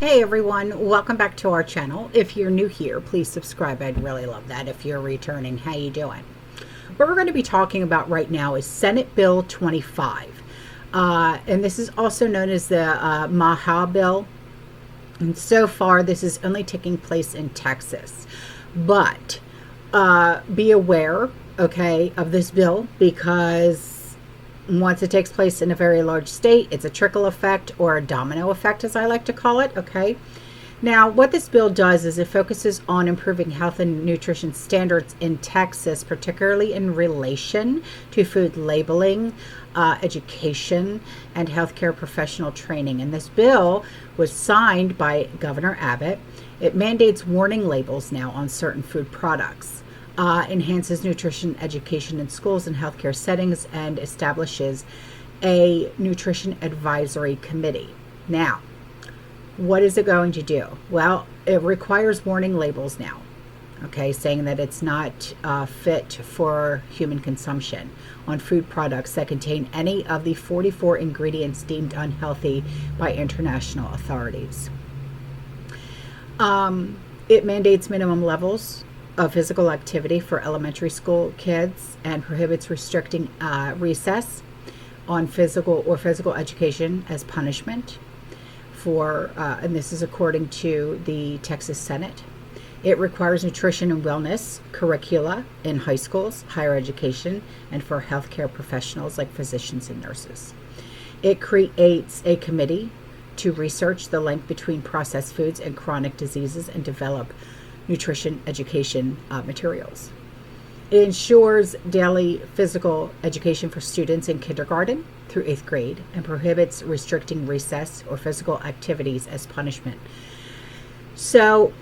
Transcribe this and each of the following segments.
Hey everyone, welcome back to our channel. If you're new here, please subscribe. I'd really love that. If you're returning, how you doing? What we're going to be talking about right now is Senate Bill 25. And this is also known as the MAHA bill. And so far, this is only taking place in Texas. But be aware, okay, of this bill because once it takes place in a very large state, it's a trickle effect or a domino effect, as I like to call it, okay? Now, what this bill does is it focuses on improving health and nutrition standards in Texas, particularly in relation to food labeling, education, and healthcare professional training. And this bill was signed by Governor Abbott. It mandates warning labels now on certain food products. Enhances nutrition education in schools and healthcare settings, and establishes a nutrition advisory committee. Now, what is it going to do? Well, it requires warning labels now, okay, saying that it's not fit for human consumption on food products that contain any of the 44 ingredients deemed unhealthy by international authorities. It mandates minimum levels of physical activity for elementary school kids and prohibits restricting recess on physical education as punishment for, and this is according to the Texas Senate. It requires nutrition and wellness curricula in high schools, higher education, and for healthcare professionals like physicians and nurses. It creates a committee to research the link between processed foods and chronic diseases and develop nutrition education materials. It ensures daily physical education for students in kindergarten through 8th grade and prohibits restricting recess or physical activities as punishment. So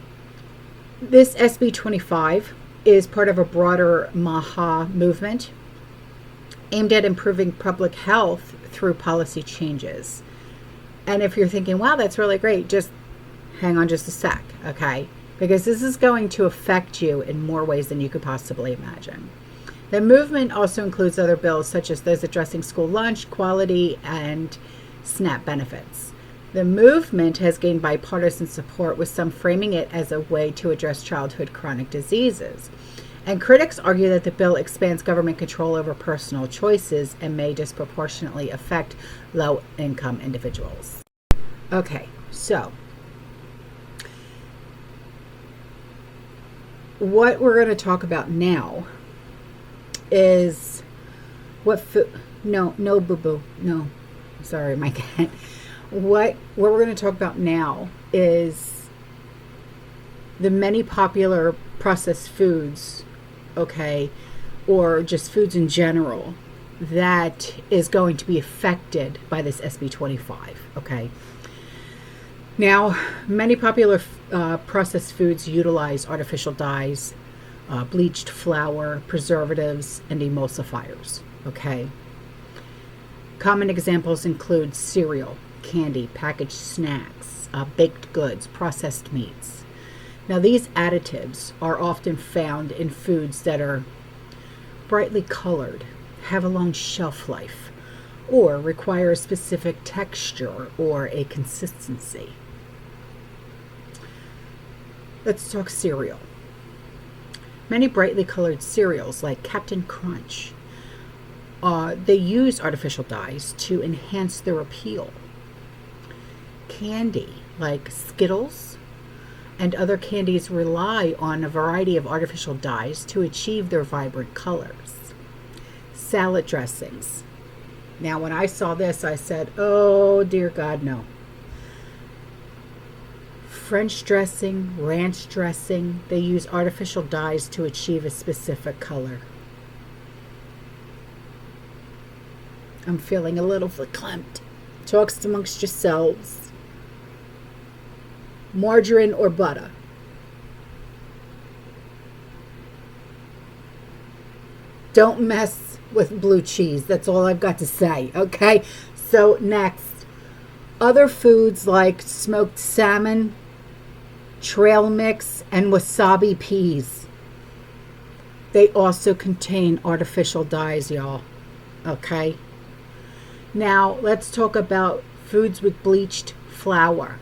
this SB 25 is part of a broader MAHA movement aimed at improving public health through policy changes. And if you're thinking, wow, that's really great, just hang on just a sec, okay? Because this is going to affect you in more ways than you could possibly imagine. The movement also includes other bills such as those addressing school lunch, quality, and SNAP benefits. The movement has gained bipartisan support, with some framing it as a way to address childhood chronic diseases. And critics argue that the bill expands government control over personal choices and may disproportionately affect low-income individuals. Okay, so what we're going to talk about now is what food. No, boo boo. No, sorry, my cat. What we're going to talk about now is the many popular processed foods, okay, or just foods in general, that is going to be affected by this SB 25, okay. Now, many popular processed foods utilize artificial dyes, bleached flour, preservatives, and emulsifiers, okay? Common examples include cereal, candy, packaged snacks, baked goods, processed meats. Now, these additives are often found in foods that are brightly colored, have a long shelf life, or require a specific texture or a consistency. Let's talk cereal. Many brightly colored cereals like Captain Crunch, they use artificial dyes to enhance their appeal. Candy like Skittles and other candies rely on a variety of artificial dyes to achieve their vibrant colors. Salad dressings. Now, when I saw this, I said, oh dear God, no. French dressing, ranch dressing, they use artificial dyes to achieve a specific color. I'm feeling a little verklempt. Talks amongst yourselves. Margarine or butter. Don't mess with blue cheese. That's all I've got to say, okay? So next, other foods like smoked salmon, trail mix, and wasabi peas. They also contain artificial dyes, y'all. Okay? Now, let's talk about foods with bleached flour.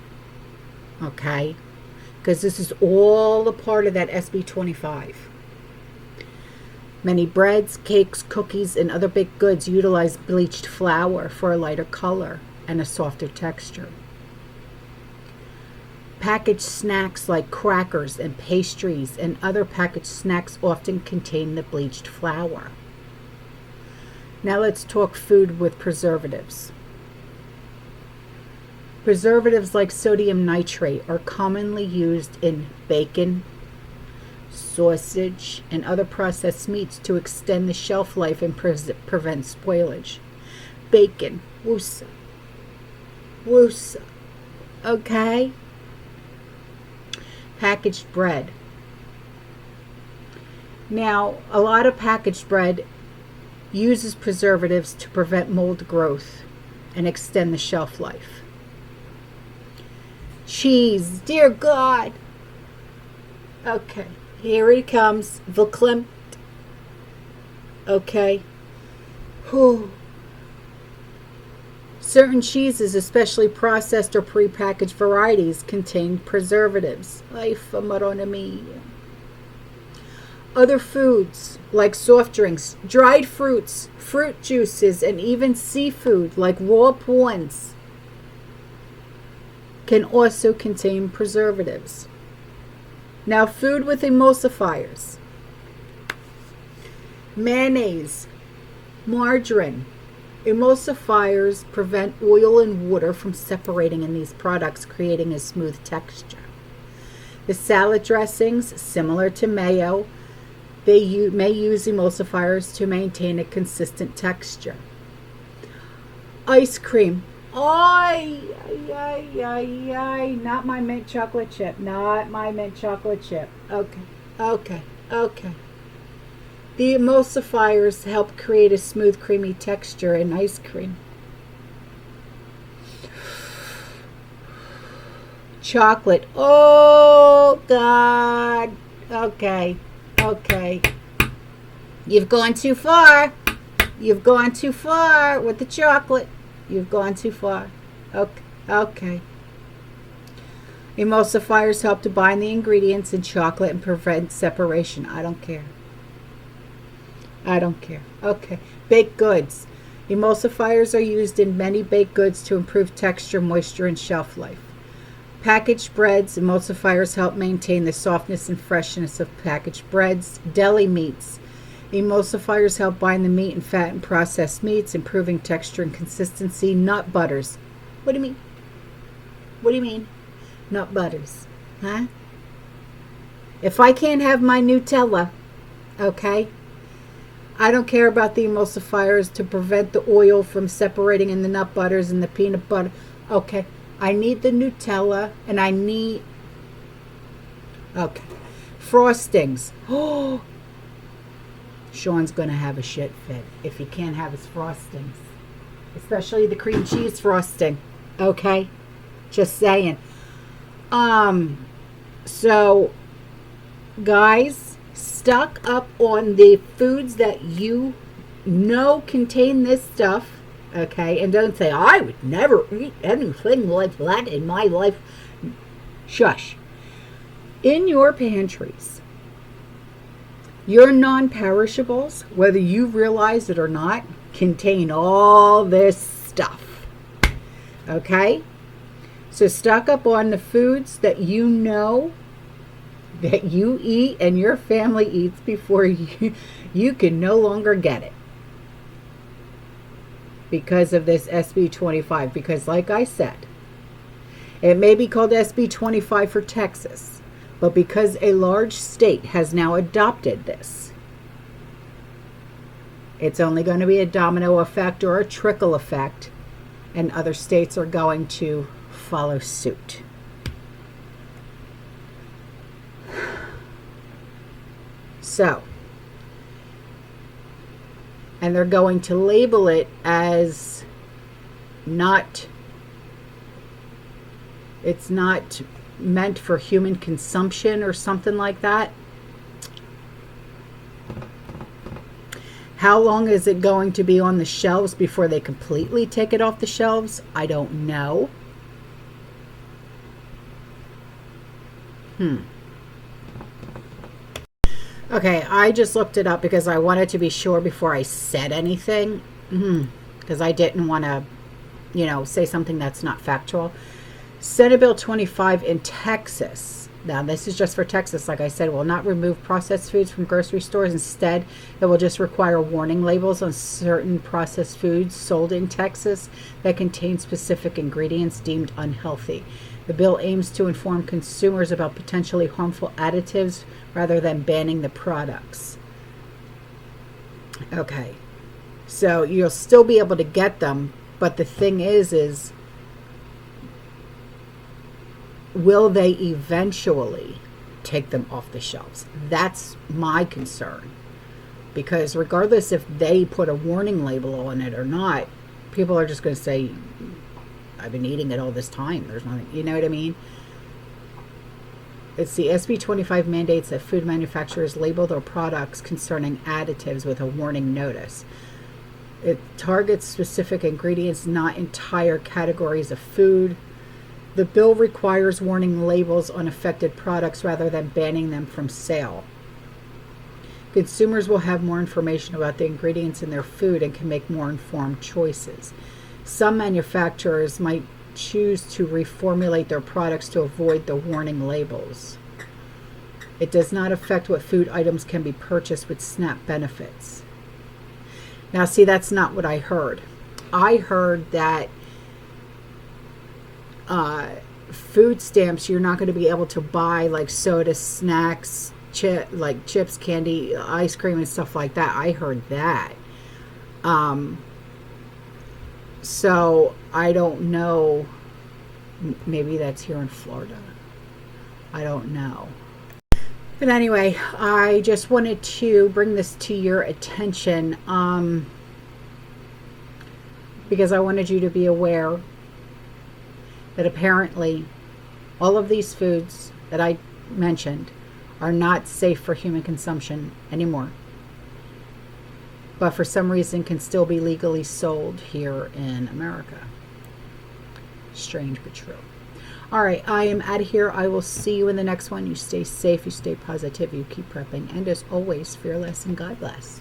okay? Because this is all a part of that SB 25. Many breads, cakes, cookies, and other baked goods utilize bleached flour for a lighter color and a softer texture. Packaged snacks like crackers and pastries and other packaged snacks often contain the bleached flour. Now let's talk food with preservatives. Preservatives like sodium nitrate are commonly used in bacon, sausage, and other processed meats to extend the shelf life and prevent spoilage. Bacon, woosa, okay? Packaged bread. Now, a lot of packaged bread uses preservatives to prevent mold growth and extend the shelf life. Cheese, dear God. Okay, here it comes. Verklempt. Okay. Whew. Certain cheeses, especially processed or prepackaged varieties, contain preservatives. Ay, famarona mia. Other foods, like soft drinks, dried fruits, fruit juices, and even seafood, like raw prawns, can also contain preservatives. Now, food with emulsifiers. Mayonnaise, margarine. Emulsifiers prevent oil and water from separating in these products, creating a smooth texture. The salad dressings, similar to mayo, they may use emulsifiers to maintain a consistent texture. Ice cream. Ay, not my mint chocolate chip. Not my mint chocolate chip. Okay. The emulsifiers help create a smooth, creamy texture in ice cream. Chocolate. Oh, God. Okay. You've gone too far. You've gone too far with the chocolate. You've gone too far. Okay. Emulsifiers help to bind the ingredients in chocolate and prevent separation. I don't care. Okay. Baked goods. Emulsifiers are used in many baked goods to improve texture, moisture, and shelf life. Packaged breads. Emulsifiers help maintain the softness and freshness of packaged breads. Deli meats. Emulsifiers help bind the meat and fat in processed meats, improving texture and consistency. Nut butters. What do you mean? Nut butters. Huh? If I can't have my Nutella, okay, I don't care about the emulsifiers to prevent the oil from separating in the nut butters and the peanut butter. Okay, I need the Nutella and I need... Okay. Frostings. Oh, Sean's going to have a shit fit if he can't have his frostings. Especially the cream cheese frosting. Okay? Just saying. So, guys, stock up on the foods that you know contain this stuff. Okay? And don't say, I would never eat anything like that in my life. Shush. In your pantries, your non-perishables, whether you realize it or not, contain all this stuff. Okay? So stock up on the foods that you know that you eat and your family eats before you can no longer get it. Because of this SB 25. Because like I said, it may be called SB 25 for Texas. But because a large state has now adopted this, it's only going to be a domino effect or a trickle effect, and other states are going to follow suit. So, and they're going to label it as it's not meant for human consumption or something like that. How long is it going to be on the shelves before they completely take it off the shelves? I don't know. Okay, I just looked it up because I wanted to be sure before I said anything. Because I didn't want to, say something that's not factual. Senate Bill 25 in Texas. Now, this is just for Texas, like I said, will not remove processed foods from grocery stores. Instead, it will just require warning labels on certain processed foods sold in Texas that contain specific ingredients deemed unhealthy. The bill aims to inform consumers about potentially harmful additives rather than banning the products. Okay, so you'll still be able to get them, but the thing is will they eventually take them off the shelves? That's my concern. Because regardless if they put a warning label on it or not, people are just going to say, I've been eating it all this time. There's nothing, you know what I mean? It's the SB 25 mandates that food manufacturers label their products concerning additives with a warning notice. It targets specific ingredients, not entire categories of food. The bill requires warning labels on affected products rather than banning them from sale. Consumers will have more information about the ingredients in their food and can make more informed choices. Some manufacturers might choose to reformulate their products to avoid the warning labels. It does not affect what food items can be purchased with SNAP benefits. Now, see, that's not what I heard. I heard that food stamps, you're not going to be able to buy like soda, snacks, like chips, candy, ice cream, and stuff like that. I heard that. So I don't know. Maybe that's here in Florida. I don't know. But anyway, I just wanted to bring this to your attention because I wanted you to be aware that apparently all of these foods that I mentioned are not safe for human consumption anymore, but for some reason can still be legally sold here in America. Strange but true. All right, I am out of here. I will see you in the next one. You stay safe, you stay positive, you keep prepping, and as always, fearless and God bless.